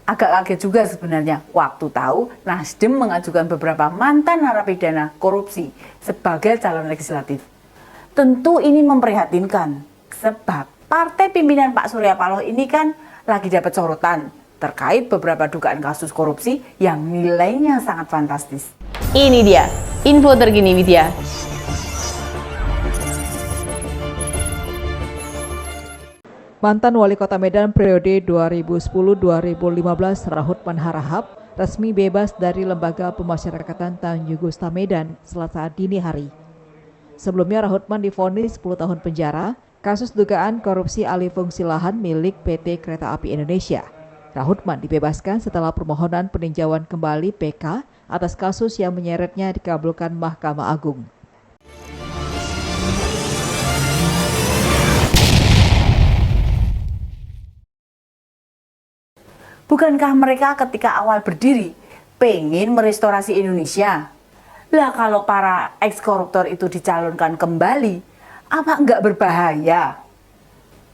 Agak kaget juga sebenarnya waktu tahu Nasdem mengajukan beberapa mantan narapidana korupsi sebagai calon legislatif. Tentu ini memprihatinkan, sebab partai pimpinan Pak Surya Paloh ini kan lagi dapat sorotan terkait beberapa dugaan kasus korupsi yang nilainya sangat fantastis. Ini dia, info terkini Widya. Mantan Wali Kota Medan periode 2010-2015 Rahutman Harahap resmi bebas dari Lembaga Pemasyarakatan Tanjung Gusta Medan Selasa dini hari. Sebelumnya Rahutman divonis 10 tahun penjara kasus dugaan korupsi alih fungsi lahan milik PT Kereta Api Indonesia. Rahutman dibebaskan setelah permohonan peninjauan kembali PK atas kasus yang menyeretnya dikabulkan Mahkamah Agung. Bukankah mereka ketika awal berdiri pengen merestorasi Indonesia? Lah kalau para ex-koruptor itu dicalonkan kembali, apa enggak berbahaya?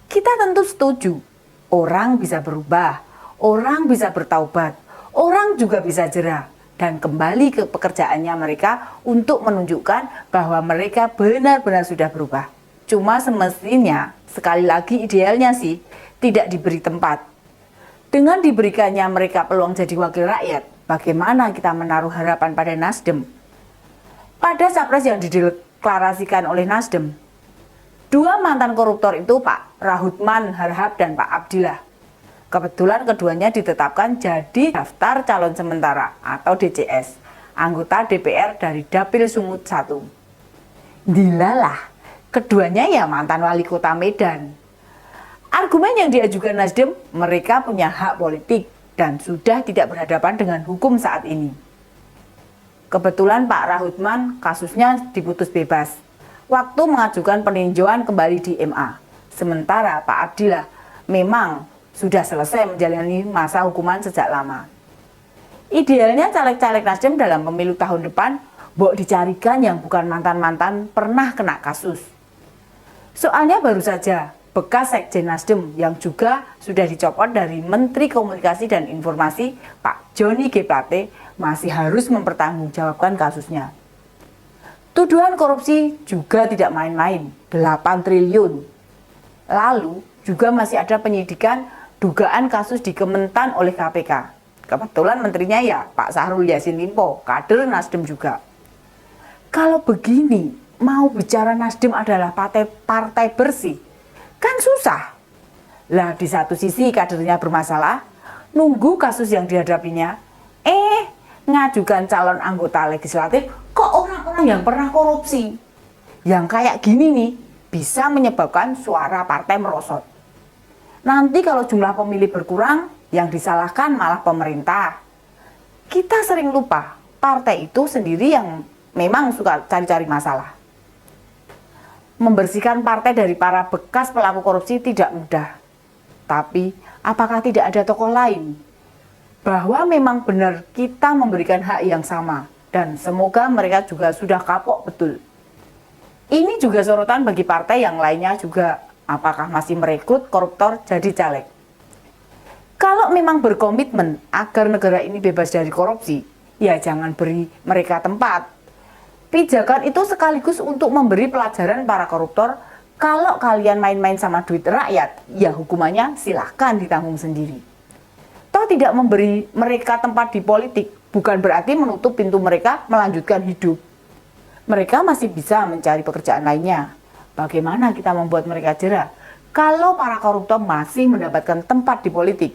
Kita tentu setuju, orang bisa berubah, orang bisa bertaubat, orang juga bisa jera dan kembali ke pekerjaannya mereka untuk menunjukkan bahwa mereka benar-benar sudah berubah. Cuma semestinya, sekali lagi idealnya sih, tidak diberi tempat. Dengan diberikannya mereka peluang jadi wakil rakyat, bagaimana kita menaruh harapan pada Nasdem? Pada capres yang dideklarasikan oleh Nasdem, dua mantan koruptor itu Pak Rahutman Harahap dan Pak Abdillah. Kebetulan keduanya ditetapkan jadi daftar calon sementara atau DCS, anggota DPR dari Dapil Sumut 1. Dilalah, keduanya ya mantan wali kota Medan. Argumen yang diajukan Nasdem, mereka punya hak politik dan sudah tidak berhadapan dengan hukum saat ini. Kebetulan Pak Rahutman kasusnya diputus bebas waktu mengajukan peninjauan kembali di MA. Sementara Pak Abdillah memang sudah selesai menjalani masa hukuman sejak lama. Idealnya caleg-caleg Nasdem dalam pemilu tahun depan mbok dicarikan yang bukan mantan-mantan pernah kena kasus. Soalnya baru saja bekas Sekjen Nasdem yang juga sudah dicopot dari Menteri Komunikasi dan Informasi Pak Joni G. Plate masih harus mempertanggungjawabkan kasusnya. Tuduhan korupsi juga tidak main-main, 8 triliun. Lalu juga masih ada penyidikan dugaan kasus di Kementan oleh KPK. Kebetulan menterinya ya Pak Syahrul Yassin Limpo, kader Nasdem juga. Kalau begini, mau bicara Nasdem adalah partai bersih, kan susah. Lah di satu sisi kadernya bermasalah, nunggu kasus yang dihadapinya, ngajukan calon anggota legislatif kok orang-orang yang pernah korupsi. Yang kayak gini nih, bisa menyebabkan suara partai merosot. Nanti kalau jumlah pemilih berkurang, yang disalahkan malah pemerintah. Kita sering lupa, partai itu sendiri yang memang suka cari-cari masalah. Membersihkan partai dari para bekas pelaku korupsi tidak mudah. Tapi, apakah tidak ada tokoh lain? Bahwa memang benar kita memberikan hak yang sama. Dan semoga mereka juga sudah kapok betul. Ini juga sorotan bagi partai yang lainnya juga. Apakah masih merekrut koruptor jadi caleg? Kalau memang berkomitmen agar negara ini bebas dari korupsi, ya jangan beri mereka tempat. Pijakan itu sekaligus untuk memberi pelajaran para koruptor, kalau kalian main-main sama duit rakyat, ya hukumannya silahkan ditanggung sendiri. Toh tidak memberi mereka tempat di politik, bukan berarti menutup pintu mereka melanjutkan hidup. Mereka masih bisa mencari pekerjaan lainnya. Bagaimana kita membuat mereka jera kalau para koruptor masih mendapatkan tempat di politik?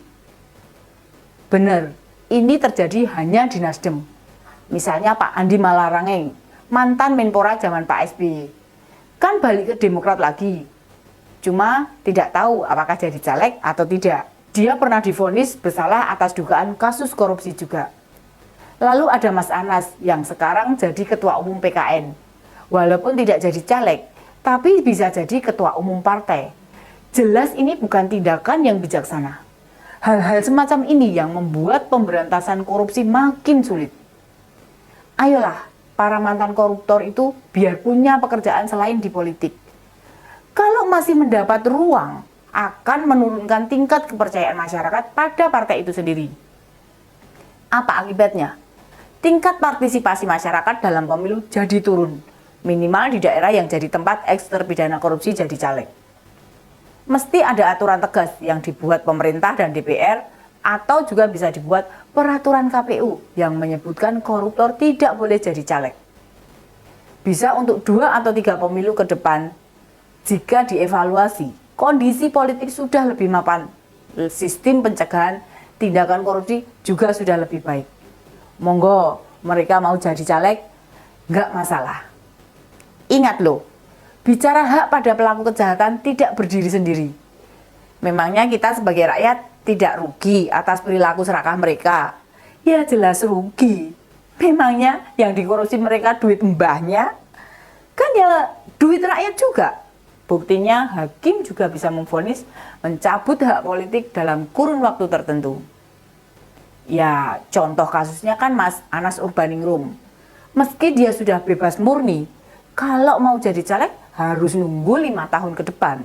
Benar, ini terjadi hanya di Nasdem. Misalnya Pak Andi Malarangeng, mantan Menpora zaman Pak SBY, kan balik ke Demokrat lagi. Cuma tidak tahu apakah jadi caleg atau tidak. Dia pernah divonis bersalah atas dugaan kasus korupsi juga. Lalu ada Mas Anas yang sekarang jadi Ketua Umum PKN. Walaupun tidak jadi caleg, tapi bisa jadi Ketua Umum partai. Jelas ini bukan tindakan yang bijaksana. Hal-hal semacam ini yang membuat pemberantasan korupsi makin sulit. Ayolah, para mantan koruptor itu biar punya pekerjaan selain di politik. Kalau masih mendapat ruang, akan menurunkan tingkat kepercayaan masyarakat pada partai itu sendiri. Apa akibatnya? Tingkat partisipasi masyarakat dalam pemilu jadi turun, minimal di daerah yang jadi tempat eks-terpidana korupsi jadi caleg. Mesti ada aturan tegas yang dibuat pemerintah dan DPR, atau juga bisa dibuat peraturan KPU yang menyebutkan koruptor tidak boleh jadi caleg. Bisa untuk 2 atau 3 pemilu ke depan, jika dievaluasi kondisi politik sudah lebih mapan, sistem pencegahan tindakan korupsi juga sudah lebih baik. Monggo, mereka mau jadi caleg, nggak masalah. Ingat loh, bicara hak pada pelaku kejahatan tidak berdiri sendiri. Memangnya kita sebagai rakyat tidak rugi atas perilaku serakah mereka? Ya jelas rugi. Memangnya yang dikorupsi mereka duit mbahnya? Kan ya duit rakyat juga. Buktinya hakim juga bisa memvonis mencabut hak politik dalam kurun waktu tertentu. Ya contoh kasusnya kan Mas Anas Urbaningrum. Meski dia sudah bebas murni, kalau mau jadi caleg harus nunggu 5 tahun ke depan.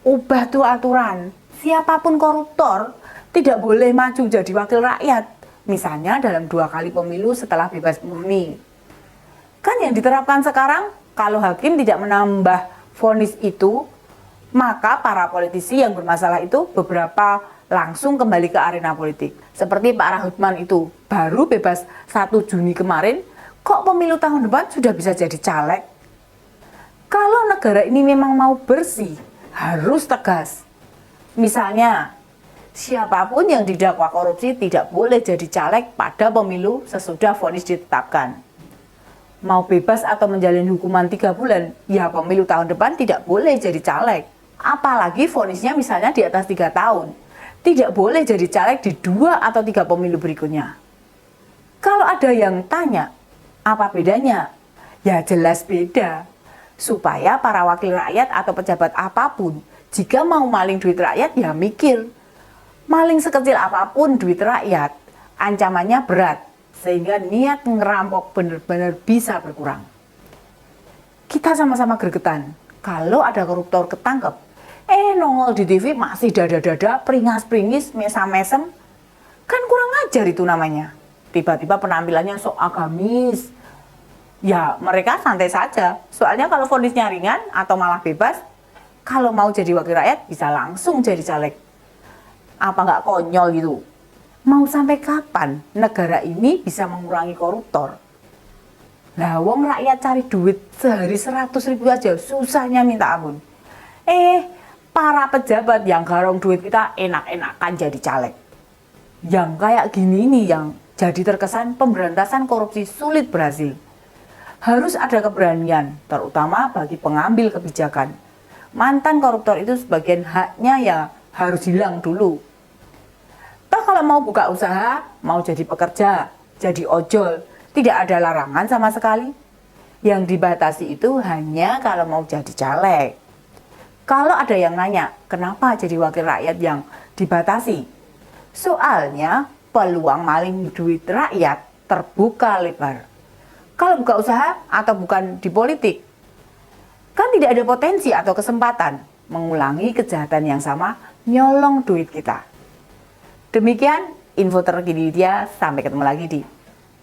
Ubah tuh aturan, siapapun koruptor tidak boleh maju jadi wakil rakyat. Misalnya dalam 2 kali pemilu setelah bebas murni. Kan yang diterapkan sekarang, kalau hakim tidak menambah vonis itu, maka para politisi yang bermasalah itu beberapa langsung kembali ke arena politik. Seperti Pak Rahutman itu, baru bebas 1 Juni kemarin, kok pemilu tahun depan sudah bisa jadi caleg? Kalau negara ini memang mau bersih, harus tegas. Misalnya, siapapun yang didakwa korupsi tidak boleh jadi caleg pada pemilu sesudah vonis ditetapkan. Mau bebas atau menjalani hukuman 3 bulan, ya pemilu tahun depan tidak boleh jadi caleg. Apalagi vonisnya misalnya di atas 3 tahun. Tidak boleh jadi caleg di 2 atau 3 pemilu berikutnya. Kalau ada yang tanya, apa bedanya? Ya jelas beda. Supaya para wakil rakyat atau pejabat apapun, jika mau maling duit rakyat ya mikir. Maling sekecil apapun duit rakyat, ancamannya berat. Sehingga niat ngerampok benar-benar bisa berkurang. Kita sama-sama gregetan. Kalau ada koruptor ketangkep, nongol di TV masih dada-dada, peringas-peringis, mesam-mesem. Kan kurang ajar itu namanya. Tiba-tiba penampilannya sok agamis. Ya mereka santai saja. Soalnya kalau vonisnya ringan atau malah bebas, kalau mau jadi wakil rakyat bisa langsung jadi caleg. Apa nggak konyol gitu? Mau sampai kapan negara ini bisa mengurangi koruptor? Lah wong rakyat cari duit sehari 100.000 aja susahnya minta ampun. Para pejabat yang garong duit kita enak-enakan jadi caleg. Yang kayak gini nih yang jadi terkesan pemberantasan korupsi sulit berhasil. Harus ada keberanian, terutama bagi pengambil kebijakan. Mantan koruptor itu sebagian haknya ya harus hilang dulu. Kalau mau buka usaha, mau jadi pekerja, jadi ojol, tidak ada larangan sama sekali. Yang dibatasi itu hanya kalau mau jadi caleg. Kalau ada yang nanya, kenapa jadi wakil rakyat yang dibatasi? Soalnya peluang maling duit rakyat terbuka lebar. Kalau buka usaha atau bukan di politik, kan tidak ada potensi atau kesempatan mengulangi kejahatan yang sama, nyolong duit kita. Demikian info terkini dia, sampai ketemu lagi di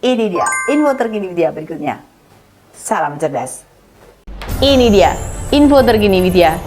ini dia info terkini dia berikutnya. Salam cerdas. Ini dia info terkini Widya.